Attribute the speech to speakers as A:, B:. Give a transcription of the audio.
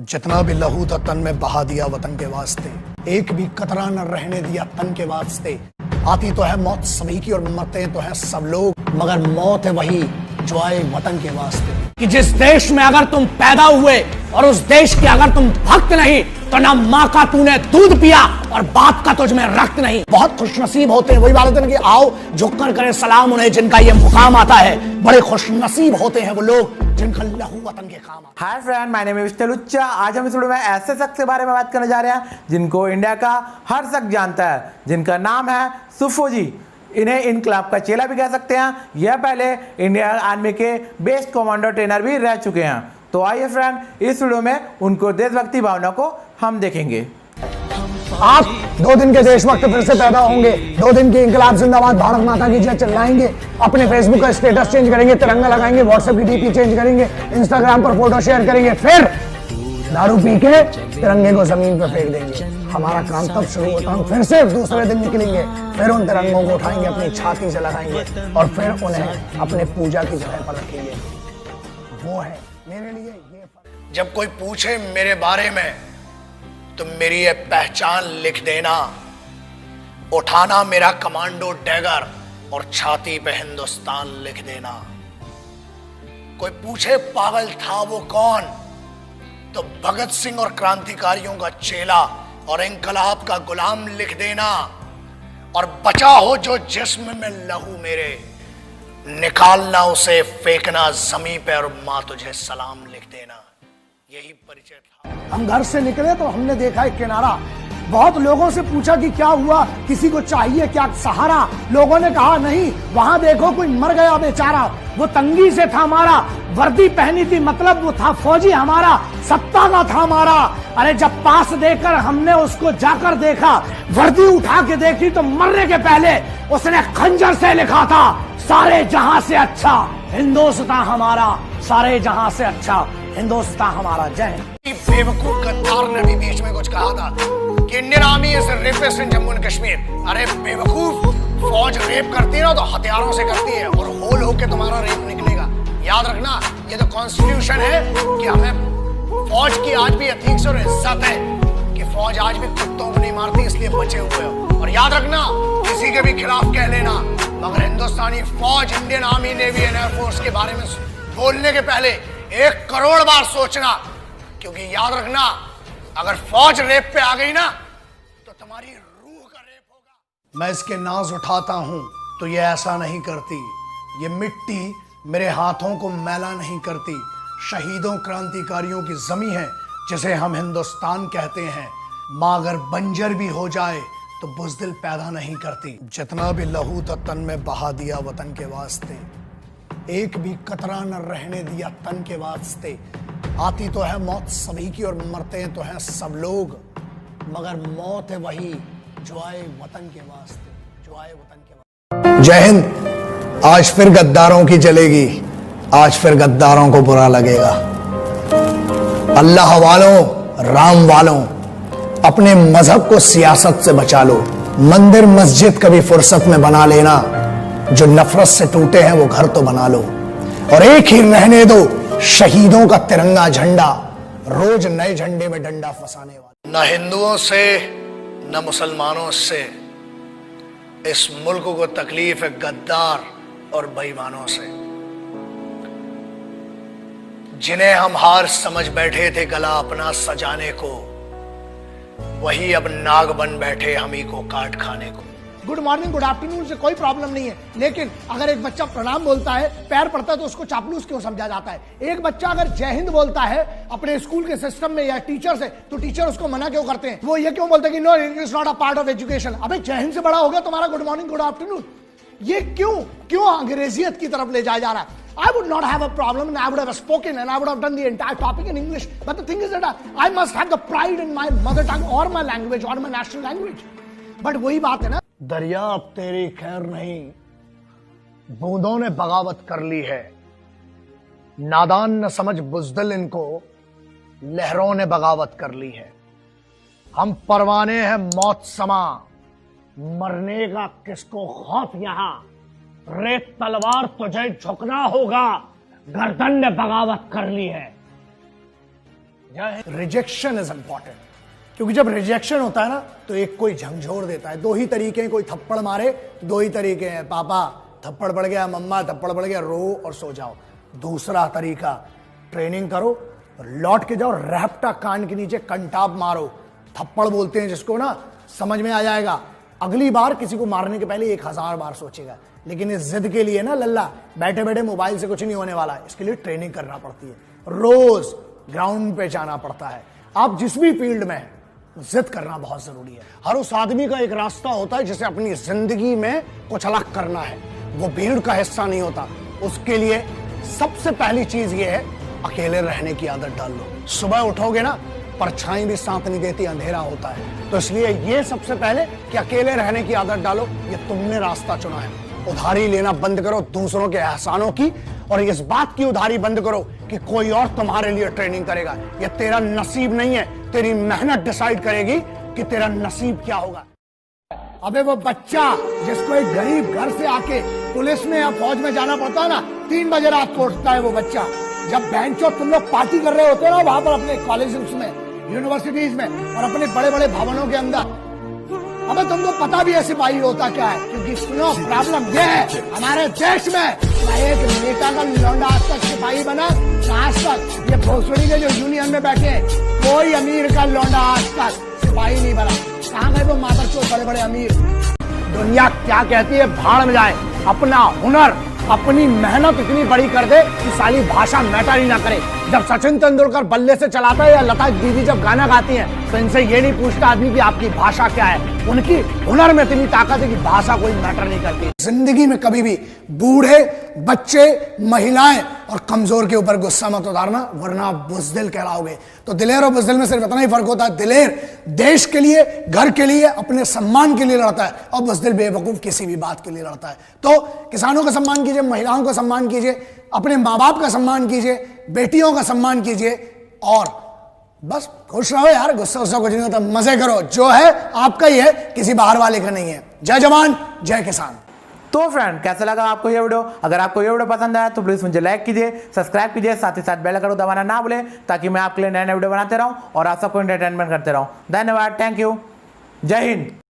A: जितना भी लहू था तन में बहा दिया वतन के वास्ते, एक भी कतरा न रहने दिया तन के वास्ते। आती तो है मौत सभी की और मरते तो है सब लोग, मगर मौत है वही जो आए वतन के वास्ते। कि जिस देश में अगर तुम पैदा हुए और उस देश के अगर तुम भक्त नहीं, तो ना माँ का तूने दूध पिया और बाप का तुझ में रक्त नहीं। बहुत खुशनसीब होते हैं वही बात है कि आओ झुककर करे सलाम उन्हें जिनका ये मुकाम आता है। बड़े खुशनसीब होते हैं वो लोग जिनका लहू वतन के काम आता है।
B: Hi friend, my name is लुच्चा। आज हम इस वीडियो में ऐसे शख्स के बारे में बात करने जा रहे हैं जिनको इंडिया का हर शख्स जानता है, जिनका नाम है सुफो जी। इन्हें इनकलाब का चेला भी कह सकते हैं। यह पहले इंडियन आर्मी के बेस्ट कमांडो ट्रेनर भी रह चुके हैं। तो आइए फ्रेंड, इस वीडियो में उनको देशभक्ति भावना को हम देखेंगे।
A: आप 2 दिन के देशभक्त फिर से पैदा होंगे, 2 दिन की इंकलाब जिंदाबाद भारत माता की जय चिल्लाएंगे, अपने फेसबुक का स्टेटस चेंज करेंगे, तिरंगा लगाएंगे, व्हाट्सएप की डीपी चेंज करेंगे, इंस्टाग्राम पर फोटो शेयर करेंगे, फिर दारू पी के तिरंगे को जमीन पर फेंक देंगे। हमारा काम तब शुरू होता है, फिर से दूसरे दिन निकलेंगे, फिर उन तिरंगों को उठाएंगे, अपनी छाती से लगाएंगे और फिर उन्हें अपने पूजा की जगह पर रखेंगे। वो है मेरे लिए ये। जब कोई पूछे मेरे बारे में तो मेरी ये पहचान लिख देना, उठाना मेरा कमांडो डैगर और छाती पे हिंदुस्तान लिख देना। कोई पूछे पागल था वो कौन, तो भगत सिंह और क्रांतिकारियों का चेला और इंकलाब का गुलाम लिख देना। और बचा हो जो जिस्म में लहू मेरे, निकालना उसे फेंकना जमीन पे और माँ तुझे सलाम लिख देना। यही परिचय था। हम घर से निकले तो हमने देखा एक किनारा, बहुत लोगों से पूछा कि क्या हुआ, किसी को चाहिए क्या सहारा। लोगों ने कहा नहीं, वहां देखो कोई मर गया बेचारा, वो तंगी से था मारा, वर्दी पहनी थी मतलब वो था फौजी हमारा, सत्ता का था मारा। अरे जब पास देकर हमने उसको जाकर देखा, वर्दी उठा के देखी तो मरने के पहले उसने खंजर से लिखा था, सारे जहां से अच्छा हिंदुस्तान हमारा, सारे जहां से अच्छा हिंदुस्तान हमारा। जय। बेवकूफ गद्दार ने भी बीच में कुछ कहा था कि Indian army is rapist in Jammu and Kashmir. अरे बेवकूफ, फौज रेप करती है ना तो हथियारों से करती है और होल होके तुम्हारा रेप निकलेगा। याद रखना, ये तो कॉन्स्टिट्यूशन है कि हमें फौज की आज भी एथिक्स और इज्जत है कि फौज आज भी कुत्तों को नहीं मारती, इसलिए बचे हुए हो। और याद रखना, किसी के भी खिलाफ कह लेना, मगर हिंदुस्तानी फौज, Indian army, navy and air force के बारे में बोलने के पहले 1 करोड़ बार सोचना, क्योंकि याद रखना, अगर फौज रेप पे आ गई ना तो तुम्हारी रूह का रेप होगा। मैं इसके नाज उठाता हूं तो ये ऐसा नहीं करती, ये मिट्टी मेरे हाथों को मैला नहीं करती। शहीदों क्रांतिकारियों की जमी है जिसे हम हिंदुस्तान कहते हैं। माँ अगर बंजर भी हो जाए तो बुज़दिल पैदा नहीं करती। जितना भी लहू था तन में बहा दिया वतन के वास्ते, एक भी कतरा न रहने दिया तन के वास्ते। आती तो है मौत सभी की और मरते तो हैं सब लोग, मगर मौत है वही जो आए वतन के वास्ते, जो आए वतन के वास्ते। जय हिंद। आज फिर गद्दारों की चलेगी, आज फिर गद्दारों को बुरा लगेगा। अल्लाह वालों, राम वालों, अपने मजहब को सियासत से बचा लो। मंदिर मस्जिद कभी फुर्सत में बना लेना, जो नफरत से टूटे हैं वो घर तो बना लो। और एक ही रहने दो शहीदों का तिरंगा झंडा, रोज नए झंडे में डंडा फंसाने वाला। न हिंदुओं से न मुसलमानों से इस मुल्क को तकलीफ है गद्दार और बेईमानों से, जिन्हें हम हार समझ बैठे थे गला अपना सजाने को, वही अब नाग बन बैठे हम ही को काट खाने को। गुड मॉर्निंग, गुड आफ्टरनून से कोई प्रॉब्लम नहीं है, लेकिन अगर एक बच्चा प्रणाम बोलता है, पैर पड़ता है, तो उसको चापलूस क्यों समझा जाता है? एक बच्चा अगर जय हिंद बोलता है अपने स्कूल के सिस्टम में या टीचर से, तो टीचर उसको मना क्यों करते हैं? वो ये क्यों बोलते हैं कि no, it is not a part of education. अबे जय हिंद से बड़ा हो गया तुम्हारा गुड मॉर्निंग, गुड आफ्टरनून। ये क्यों अंग्रेजियत की तरफ ले जाया जा रहा है? I would not have a problem and I would have spoken and I would have done the entire topic in English. But the thing is that I must have the pride in my mother tongue or my language or my national language. But वही बात है ना, दरिया अब तेरी खैर नहीं, बूंदों ने बगावत कर ली है। नादान न समझ बुज़दिल इनको, लहरों ने बगावत कर ली है। हम परवाने हैं मौत समा, मरने का किसको खौफ यहां, रेत तलवार तुझे झुकना होगा, गर्दन ने बगावत कर ली है। रिजेक्शन इज इंपॉर्टेंट, क्योंकि जब रिजेक्शन होता है ना तो एक कोई झंझोर देता है। दो ही तरीके हैं, कोई थप्पड़ मारे, दो ही तरीके हैं, पापा थप्पड़ पड़ गया, मम्मा थप्पड़ पड़ गया, रो और सो जाओ। दूसरा तरीका, ट्रेनिंग करो, लौट के जाओ, रैप्टा कान के नीचे कंटाप मारो, थप्पड़ बोलते हैं जिसको ना, समझ में आ जाएगा। अगली बार किसी को मारने के पहले 1000 बार सोचेगा। लेकिन इस जिद के लिए ना लल्ला, बैठे बैठे मोबाइल से कुछ नहीं होने वाला, इसके लिए ट्रेनिंग करना पड़ती है, रोज ग्राउंड पे जाना पड़ता है। आप जिस भी फील्ड में हैं, जिद करना बहुत जरूरी है। हर उस आदमी का एक रास्ता होता है जिसे अपनी जिंदगी में कुछ अलग करना है, वो भीड़ का हिस्सा नहीं होता। उसके लिए सबसे पहली चीज ये है, अकेले रहने की आदत डाल लो। सुबह उठोगे ना, परछाई भी साथ नहीं देती, अंधेरा होता है। तो इसलिए ये सबसे पहले कि अकेले रहने की आदत डालो। ये तुमने रास्ता चुना है। उधारी लेना बंद करो दूसरों के एहसानों की, और इस बात की उधारी बंद करो कि कोई और तुम्हारे लिए ट्रेनिंग करेगा। ये तेरा नसीब नहीं है, तेरी मेहनत डिसाइड करेगी कि तेरा नसीब क्या होगा। अबे वो बच्चा जिसको एक गरीब घर से आके पुलिस में या फौज में जाना पड़ता है ना, 3 बजे रात को उठता है वो बच्चा। जब बैंचो तुम लोग पार्टी कर रहे होते हो ना वहां पर अपने कॉलेजेस में, यूनिवर्सिटीज में और अपने बड़े बड़े भवनों के अंदर, अबे तुमको पता भी है सिपाही होता क्या है। क्योंकि सुनो, प्रॉब्लम ये है हमारे देश में, एक नेता का लौंडा आज तक सिपाही बना, आज तक ये भोसड़ी के जो यूनियन में बैठे हैं, कोई अमीर का लौंडा आज तक सिपाही नहीं बना। कहाँ गए वो मादरचोद बड़े बड़े अमीर। दुनिया क्या कहती है भाड़ में जाए। अपना हुनर, अपनी मेहनत इतनी बड़ी कर दे कि साली भाषा मैटर ही ना करे। जब सचिन तेंदुलकर बल्ले से चलाता है या लता दीदी जब गाना गाती हैं, तो इनसे ये नहीं पूछता आदमी कि आपकी भाषा क्या है। उनकी हुनर में इतनी ताकत है कि भाषा कोई मैटर नहीं करती। जिंदगी में कभी भी बूढ़े, बच्चे, महिलाएं और कमजोर के ऊपर गुस्सा मत उतारना, वरना आप बुज़दिल कहलाओगे। तो दिलेर और बुज़दिल में सिर्फ इतना ही फर्क होता है, दिलेर देश के लिए, घर के लिए, अपने सम्मान के लिए लड़ता है, और बुज़दिल बेवकूफ किसी भी बात के लिए लड़ता है। तो किसानों का सम्मान कीजिए, महिलाओं का सम्मान कीजिए, अपने माँ बाप का सम्मान कीजिए, बेटियों का सम्मान कीजिए, और बस खुश रहो यार। गुस्सा गुस्सा कुछ नहीं होता, मजे करो। जो है आपका ही है, किसी बाहर वाले का नहीं है। जय जवान जय किसान।
B: तो फ्रेंड, कैसा लगा आपको ये वीडियो? अगर आपको ये वीडियो पसंद आया तो प्लीज मुझे लाइक कीजिए, सब्सक्राइब कीजिए, साथ ही साथ बेल आइकन दबाना ना भूलें, ताकि मैं आपके लिए नए नए वीडियो बनाते रहूं और आप सबको एंटरटेनमेंट करते रहूं। धन्यवाद, थैंक यू, जय हिंद।